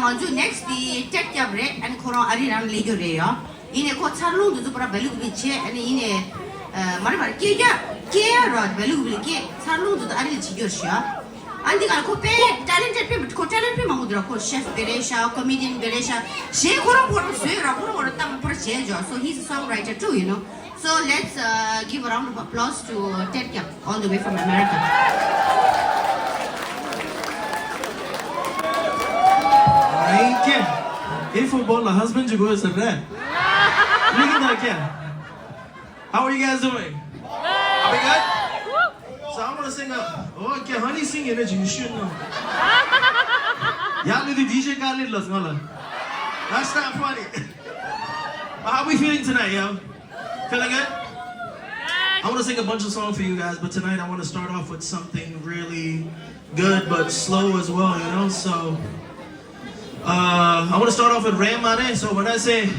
먼저 next the 𝗃𝗹 and 코로 아리랑 리그래요. 이네 코 차롱도 좀 봐라 벨루비치 아니 이네 말말 깨야 벨루비게 차롱도 아리 지겨셔. 안디가 코페 탤런트 코 탤런트 마무드라 코 셰프 베레샤 코미디언 베레샤 제 코로 코로 쇠라 코로 땅 프로 제죠. So he's a songwriter too, you know. So let's give a round of applause to 𝗃𝗹 all the way from America. football, my husband, you go to that. Look at that kid. How are you guys doing? Are we good? So I'm gonna sing a. Oh, okay, honey, sing in it. You should know. Y'all do the DJ Khaled, let's go. That's not funny. How are we feeling tonight, yo? Feeling good? I want to sing a bunch of songs for you guys, but tonight I want to start off with something really good but slow as well, you know. So. I want to start off with Re Mare. So when I say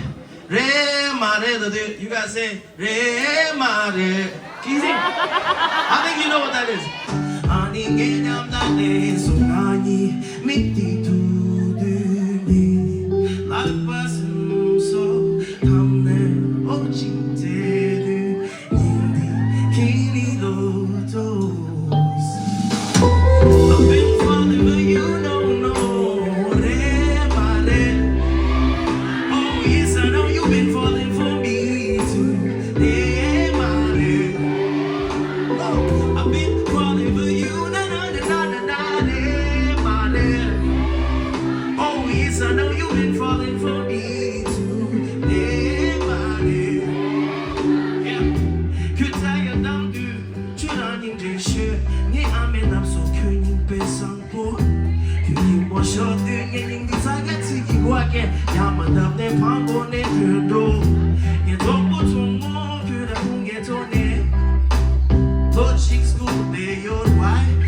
Re Mare, you guys say Re Mare. Can you sing? I think you know what that is.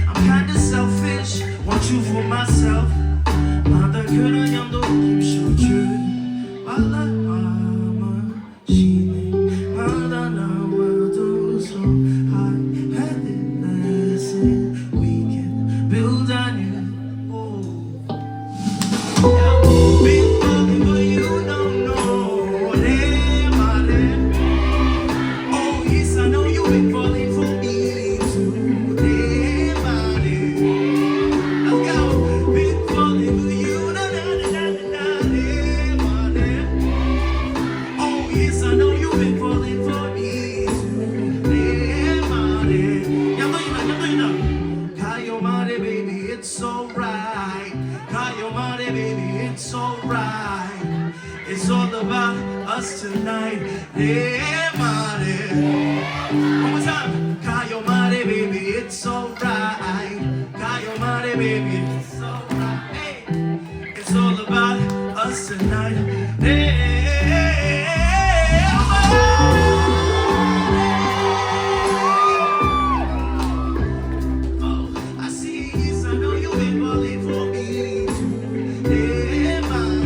I'm kinda selfish, want you for myself. Mother could I am the It's all about us tonight. Hey, Mare. One more time. KYAP, baby, it's alright. KYAP, baby, it's alright. Hey, it's all about us tonight. Hey, oh, I see this. I know you've been falling for me too. Hey, Mare.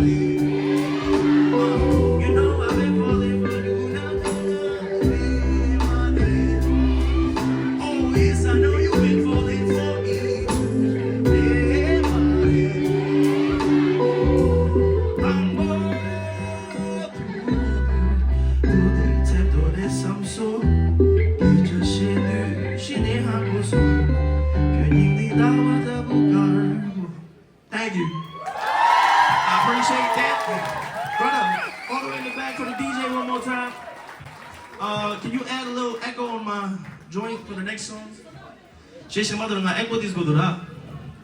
Thank you. I appreciate that. Brother, all the way in the back for the DJ one more time. Can you add a little echo on my joint for the next song?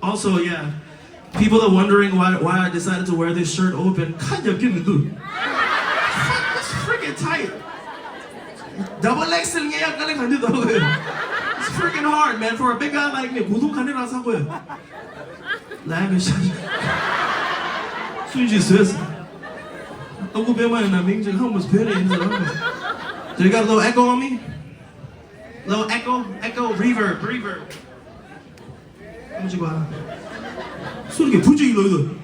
Also, yeah, people are wondering why I decided to wear this shirt open. It's freaking tight. Double XL it's freaking hard, man. For a big guy like me, So you got a little echo on me? Little echo, reverb. How much you got? 소리가 부지기 너희들.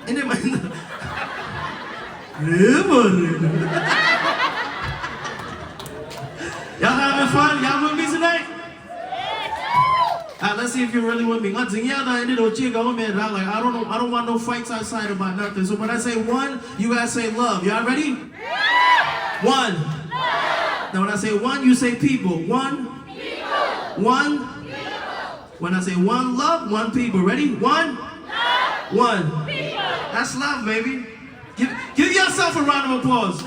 얘네 많이 나. Y'all having fun? Y'all with me tonight? Alright, let's see if you're really with me. Like, I don't want no fights outside about nothing. So when I say one, you guys say love. Y'all ready? One. Now when I say one, you say people. One. One. When I say one love, one people. Ready? One. One. That's love, baby. Give yourself a round of applause.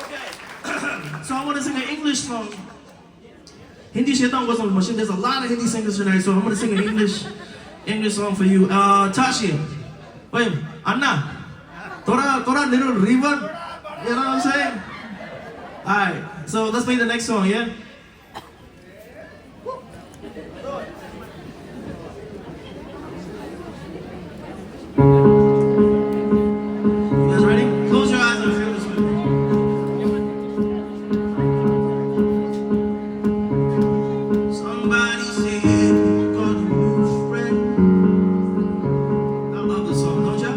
Okay. So I want to sing an English song. Hindi siya tawag sa machine. There's a lot of Hindi singers tonight, so I'm going to sing an English song for you. Tashi. Wait, Anna. Tora little river. You know what I'm saying? Alright, so let's play the next song, yeah? You guys ready? Close your eyes and feel this with me. Somebody said, got a new friend. I love this song, don't ya?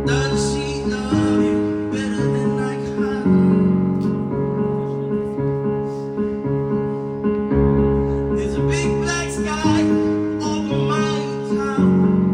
Does she love you better than I can? There's a big black sky over my town.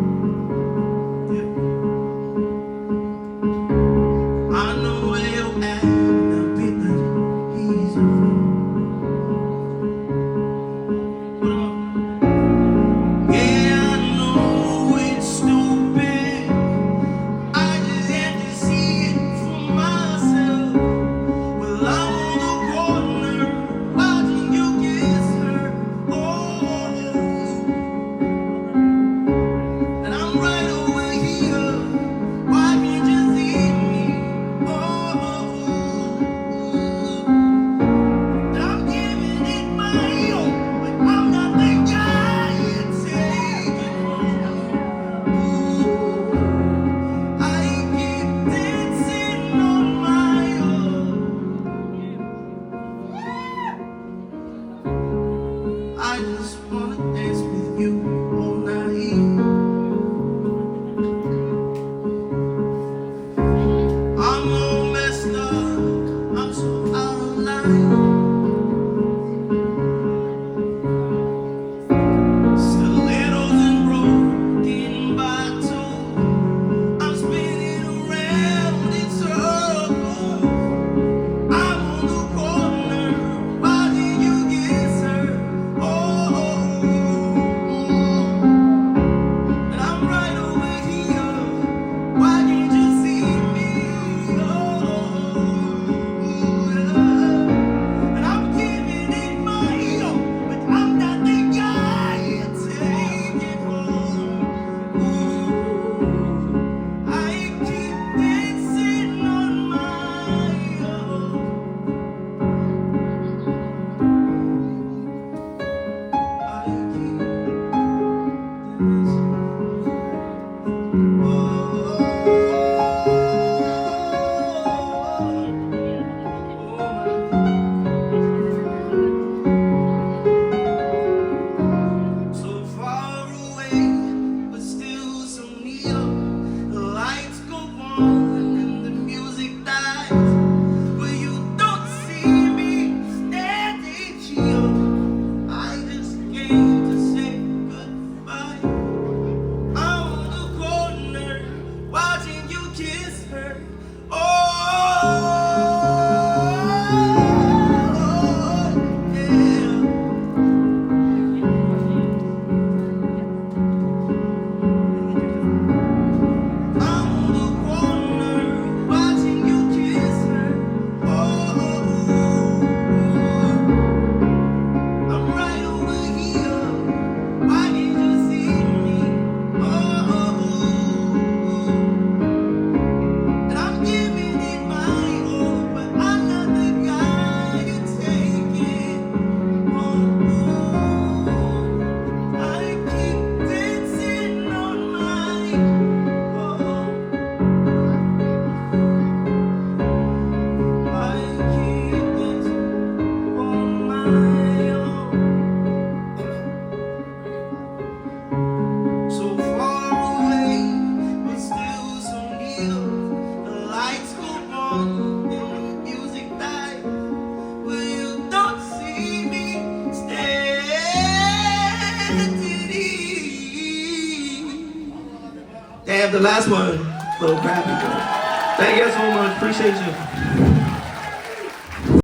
And the last one, little crappy girl. Thank you so much. Appreciate you.